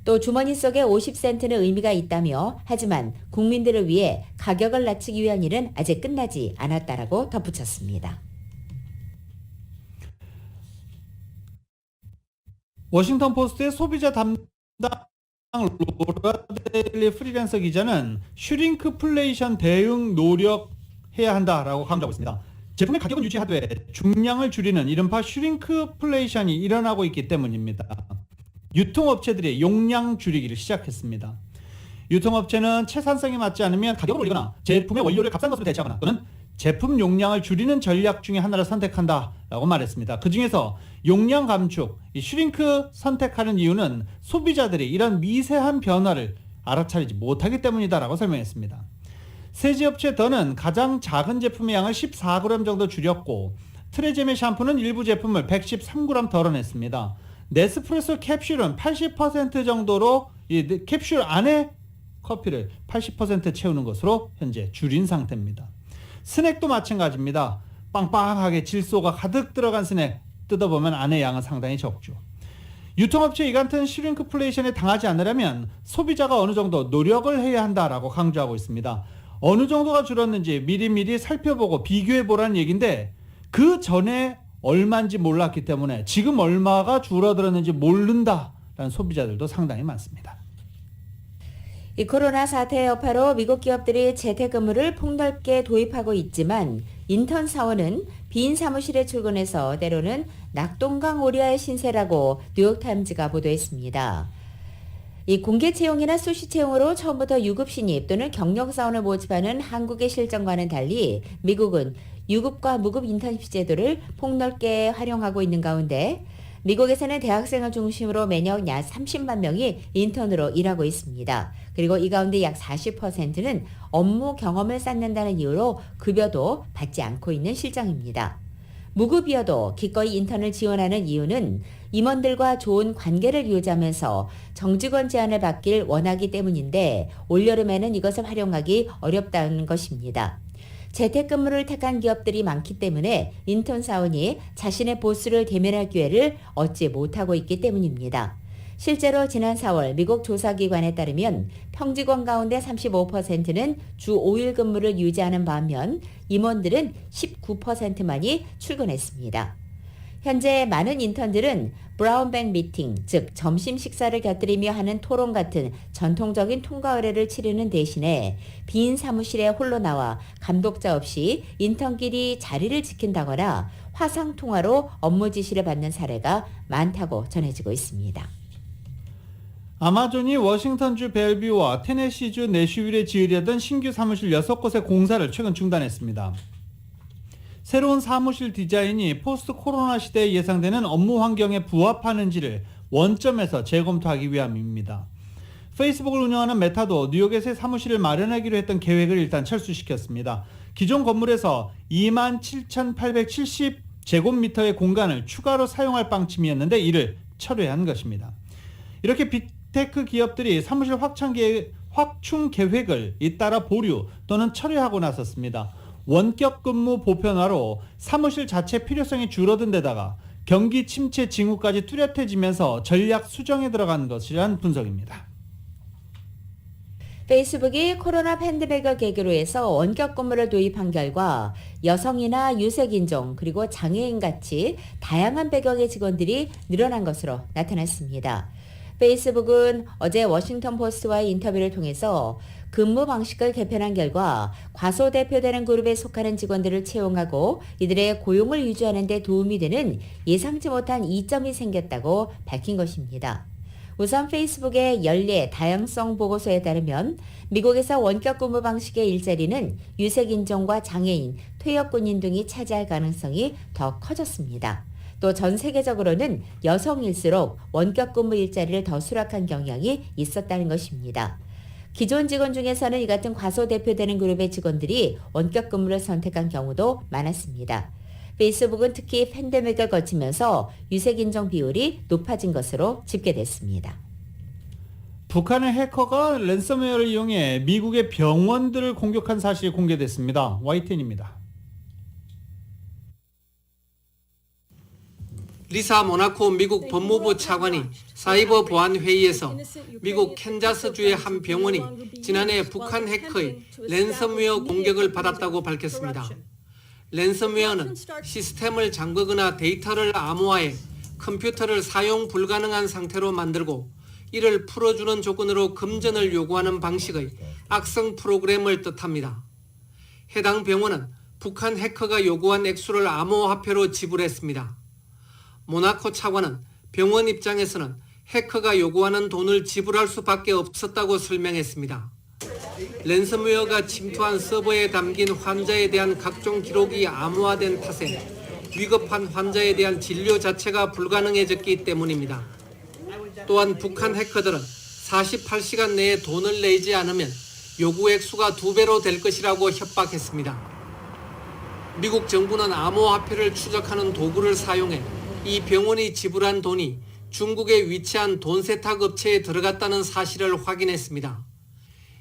또 주머니 속에 50센트는 의미가 있다며 하지만 국민들을 위해 가격을 낮추기 위한 일은 아직 끝나지 않았다라고 덧붙였습니다. 워싱턴 포스트의 소비자 담당 로라 데일리 프리랜서 기자는 슈링크플레이션 대응 노력해야 한다라고 강조하고 있습니다. 제품의 가격은 유지하되 중량을 줄이는 이른바 슈링크플레이션이 일어나고 있기 때문입니다. 유통업체들이 용량 줄이기를 시작했습니다. 유통업체는 채산성이 맞지 않으면 가격을 올리거나 제품의 원료를 값싼 것으로 대체하거나 또는 제품 용량을 줄이는 전략 중에 하나를 선택한다라고 말했습니다. 그 중에서 용량 감축, 슈링크 선택하는 이유는 소비자들이 이런 미세한 변화를 알아차리지 못하기 때문이다라고 설명했습니다. 세제업체 더는 가장 작은 제품의 양을 14g 정도 줄였고 트레제메 샴푸는 일부 제품을 113g 덜어냈습니다. 네스프레소 캡슐은 80% 정도로 이 캡슐 안에 커피를 80% 채우는 것으로 현재 줄인 상태입니다. 스낵도 마찬가지입니다. 빵빵하게 질소가 가득 들어간 스낵 뜯어보면 안의 양은 상당히 적죠. 유통업체 이 같은 슈링크플레이션에 당하지 않으려면 소비자가 어느 정도 노력을 해야 한다라고 강조하고 있습니다. 어느 정도가 줄었는지 미리미리 살펴보고 비교해보라는 얘기인데 그 전에 얼마인지 몰랐기 때문에 지금 얼마가 줄어들었는지 모른다라는 소비자들도 상당히 많습니다. 이 코로나 사태의 여파로 미국 기업들이 재택근무를 폭넓게 도입하고 있지만 인턴 사원은 빈 사무실에 출근해서 때로는 낙동강 오리아의 신세라고 뉴욕타임즈가 보도했습니다. 이 공개 채용이나 수시 채용으로 처음부터 유급 신입 또는 경력 사원을 모집하는 한국의 실정과는 달리 미국은 유급과 무급 인턴십 제도를 폭넓게 활용하고 있는 가운데 미국에서는 대학생을 중심으로 매년 약 30만 명이 인턴으로 일하고 있습니다. 그리고 이 가운데 약 40%는 업무 경험을 쌓는다는 이유로 급여도 받지 않고 있는 실정입니다. 무급이어도 기꺼이 인턴을 지원하는 이유는 임원들과 좋은 관계를 유지하면서 정직원 제안을 받길 원하기 때문인데 올여름에는 이것을 활용하기 어렵다는 것입니다. 재택근무를 택한 기업들이 많기 때문에 인턴 사원이 자신의 보스를 대면할 기회를 얻지 못하고 있기 때문입니다. 실제로 지난 4월 미국 조사기관에 따르면 평직원 가운데 35%는 주 5일 근무를 유지하는 반면 임원들은 19%만이 출근했습니다. 현재 많은 인턴들은 브라운백 미팅, 즉 점심 식사를 곁들이며 하는 토론 같은 전통적인 통과 의뢰를 치르는 대신에 빈 사무실에 홀로 나와 감독자 없이 인턴끼리 자리를 지킨다거나 화상 통화로 업무 지시를 받는 사례가 많다고 전해지고 있습니다. 아마존이 워싱턴주 벨뷰와 테네시주 내슈윌에 지으려던 신규 사무실 6곳의 공사를 최근 중단했습니다. 새로운 사무실 디자인이 포스트 코로나 시대에 예상되는 업무 환경에 부합하는지를 원점에서 재검토하기 위함입니다. 페이스북을 운영하는 메타도 뉴욕에 새 사무실을 마련하기로 했던 계획을 일단 철수시켰습니다. 기존 건물에서 27,870 제곱미터의 공간을 추가로 사용할 방침이었는데 이를 철회한 것입니다. 이렇게 빅테크 기업들이 사무실 확충 계획을 잇따라 보류 또는 철회하고 나섰습니다. 원격 근무 보편화로 사무실 자체 필요성이 줄어든 데다가 경기 침체 징후까지 뚜렷해지면서 전략 수정에 들어간 것이란 분석입니다. 페이스북이 코로나 팬데믹을 계기로 해서 원격 근무를 도입한 결과 여성이나 유색인종 그리고 장애인 같이 다양한 배경의 직원들이 늘어난 것으로 나타났습니다. 페이스북은 어제 워싱턴 포스트와의 인터뷰를 통해서 근무 방식을 개편한 결과 과소대표되는 그룹에 속하는 직원들을 채용하고 이들의 고용을 유지하는 데 도움이 되는 예상치 못한 이점이 생겼다고 밝힌 것입니다. 우선 페이스북의 연례 다양성 보고서에 따르면 미국에서 원격 근무 방식의 일자리는 유색인종과 장애인, 퇴역군인 등이 차지할 가능성이 더 커졌습니다. 또 전 세계적으로는 여성일수록 원격 근무 일자리를 더 수락한 경향이 있었다는 것입니다. 기존 직원 중에서는 이 같은 과소대표되는 그룹의 직원들이 원격 근무를 선택한 경우도 많았습니다. 페이스북은 특히 팬데믹을 거치면서 유색 인정 비율이 높아진 것으로 집계됐습니다. 북한의 해커가 랜섬웨어를 이용해 미국의 병원들을 공격한 사실이 공개됐습니다. YTN입니다. 리사 모나코 미국 법무부 차관이 사이버 보안 회의에서 미국 캔자스주의 한 병원이 지난해 북한 해커의 랜섬웨어 공격을 받았다고 밝혔습니다. 랜섬웨어는 시스템을 잠그거나 데이터를 암호화해 컴퓨터를 사용 불가능한 상태로 만들고 이를 풀어주는 조건으로 금전을 요구하는 방식의 악성 프로그램을 뜻합니다. 해당 병원은 북한 해커가 요구한 액수를 암호화폐로 지불했습니다. 모나코 차관은 병원 입장에서는 해커가 요구하는 돈을 지불할 수밖에 없었다고 설명했습니다. 랜섬웨어가 침투한 서버에 담긴 환자에 대한 각종 기록이 암호화된 탓에 위급한 환자에 대한 진료 자체가 불가능해졌기 때문입니다. 또한 북한 해커들은 48시간 내에 돈을 내지 않으면 요구 액수가 2배로 될 것이라고 협박했습니다. 미국 정부는 암호화폐를 추적하는 도구를 사용해 이 병원이 지불한 돈이 중국에 위치한 돈 세탁 업체에 들어갔다는 사실을 확인했습니다.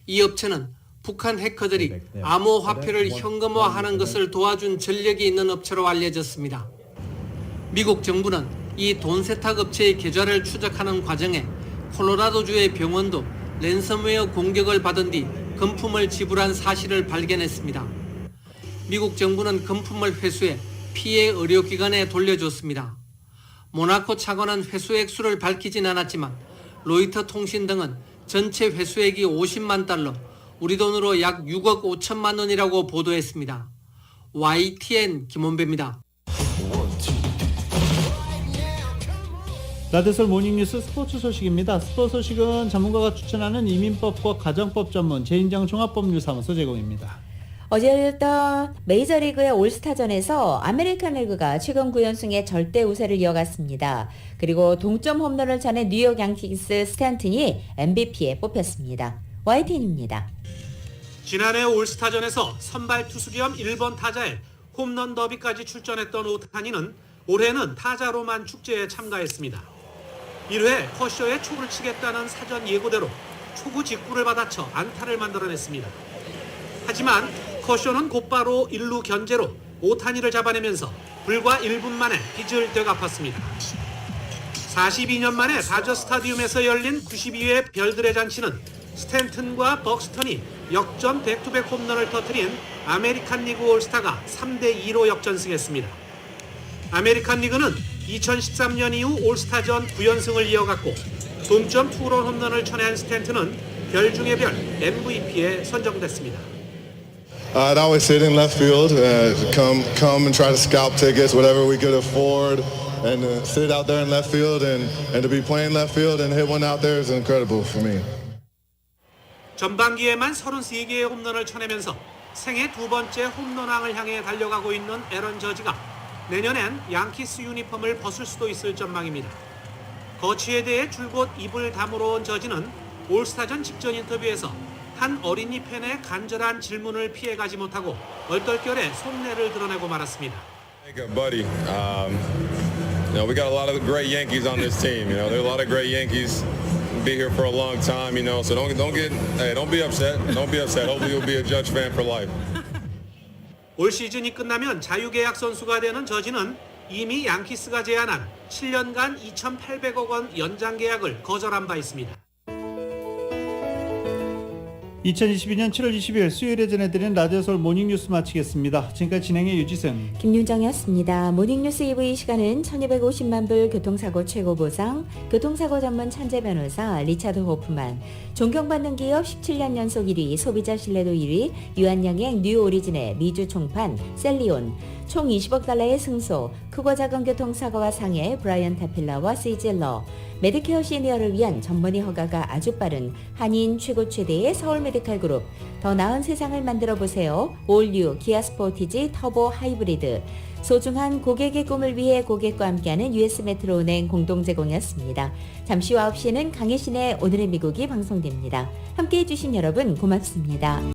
이 업체는 북한 해커들이 암호화폐를 현금화하는 것을 도와준 전력이 있는 업체로 알려졌습니다. 미국 정부는 이 돈 세탁 업체의 계좌를 추적하는 과정에 콜로라도주의 병원도 랜섬웨어 공격을 받은 뒤 금품을 지불한 사실을 발견했습니다. 미국 정부는 금품을 회수해 피해 의료기관에 돌려줬습니다. 모나코 차관은 회수 액수를 밝히진 않았지만 로이터 통신 등은 전체 회수액이 50만 달러, 우리 돈으로 약 6억 5천만 원이라고 보도했습니다. YTN 김원배입니다. 라디오솔 모닝뉴스 스포츠 소식입니다. 스포츠 소식은 전문가가 추천하는 이민법과 가정법 전문 제인장 종합법률사무소 제공입니다. 어제 열렸던 메이저리그의 올스타전에서 아메리칸 리그가 최근 9연승의 절대 우세를 이어갔습니다. 그리고 동점 홈런을 차낸 뉴욕 양키스 스탠튼이 MVP에 뽑혔습니다. YTN입니다. 지난해 올스타전에서 선발 투수 겸 1번 타자에 홈런 더비까지 출전했던 오타니는 올해는 타자로만 축제에 참가했습니다. 1회 커쇼에 초를 치겠다는 사전 예고대로 초구 직구를 받아쳐 안타를 만들어냈습니다. 하지만 커쇼는 곧바로 1루 견제로 오타니를 잡아내면서 불과 1분 만에 빚을 되갚았습니다. 42년 만에 다저 스타디움에서 열린 92회 별들의 잔치는 스탠튼과 벅스턴이 역전 백투백 홈런을 터뜨린 아메리칸 리그 올스타가 3대2로 역전승했습니다. 아메리칸 리그는 2013년 이후 올스타전 9연승을 이어갔고 동점 투런 홈런을 쳐낸 스탠튼은 별 중의 별 MVP에 선정됐습니다. I'd always sit in left field, come and try to scalp tickets, whatever we could afford, and sit out there in left field and to be playing left field and hit one out there is incredible for me. 전반기에만 33개의 홈런을 쳐내면서 생애 두 번째 홈런왕을 향해 달려가고 있는 에런 저지가 내년엔 양키스 유니폼을 벗을 수도 있을 전망입니다. 거취에 대해 줄곧 입을 다물어 온 저지는 올스타전 직전 인터뷰에서 한 어린이 팬의 간절한 질문을 피해가지 못하고 얼떨결에 속내를 드러내고 말았습니다. Buddy, we got a lot of great Yankees on this team. There are a lot of great Yankees. Be here for a long time, so don't be upset. Don't be upset. Hopefully you'll be a Judge fan for life. 올 시즌이 끝나면 자유계약 선수가 되는 저지는 이미 양키스가 제안한 7년간 2,800억 원 연장 계약을 거절한 바 있습니다. 2022년 7월 20일 수요일에 전해드린 라디오솔 모닝뉴스 마치겠습니다. 지금까지 진행의 유지승, 김윤정이었습니다. 모닝뉴스 2부 이 시간은 1250만 불 교통사고 최고보상, 교통사고 전문 천재 변호사 리차드 호프만, 존경받는 기업 17년 연속 1위, 소비자 신뢰도 1위, 유한양행 뉴 오리진의 미주 총판 셀리온, 총 20억 달러의 승소, 크고 작은 교통사고와 상해 브라이언 타필라와 시질러, 메디케어 시니어를 위한 전문의 허가가 아주 빠른 한인 최고 최대의 서울 메디칼 그룹, 더 나은 세상을 만들어 보세요. 올뉴 기아 스포티지 터보 하이브리드, 소중한 고객의 꿈을 위해 고객과 함께하는 US 메트로은행 공동 제공이었습니다. 잠시 후 9시에는 강혜신의 오늘의 미국이 방송됩니다. 함께해 주신 여러분 고맙습니다.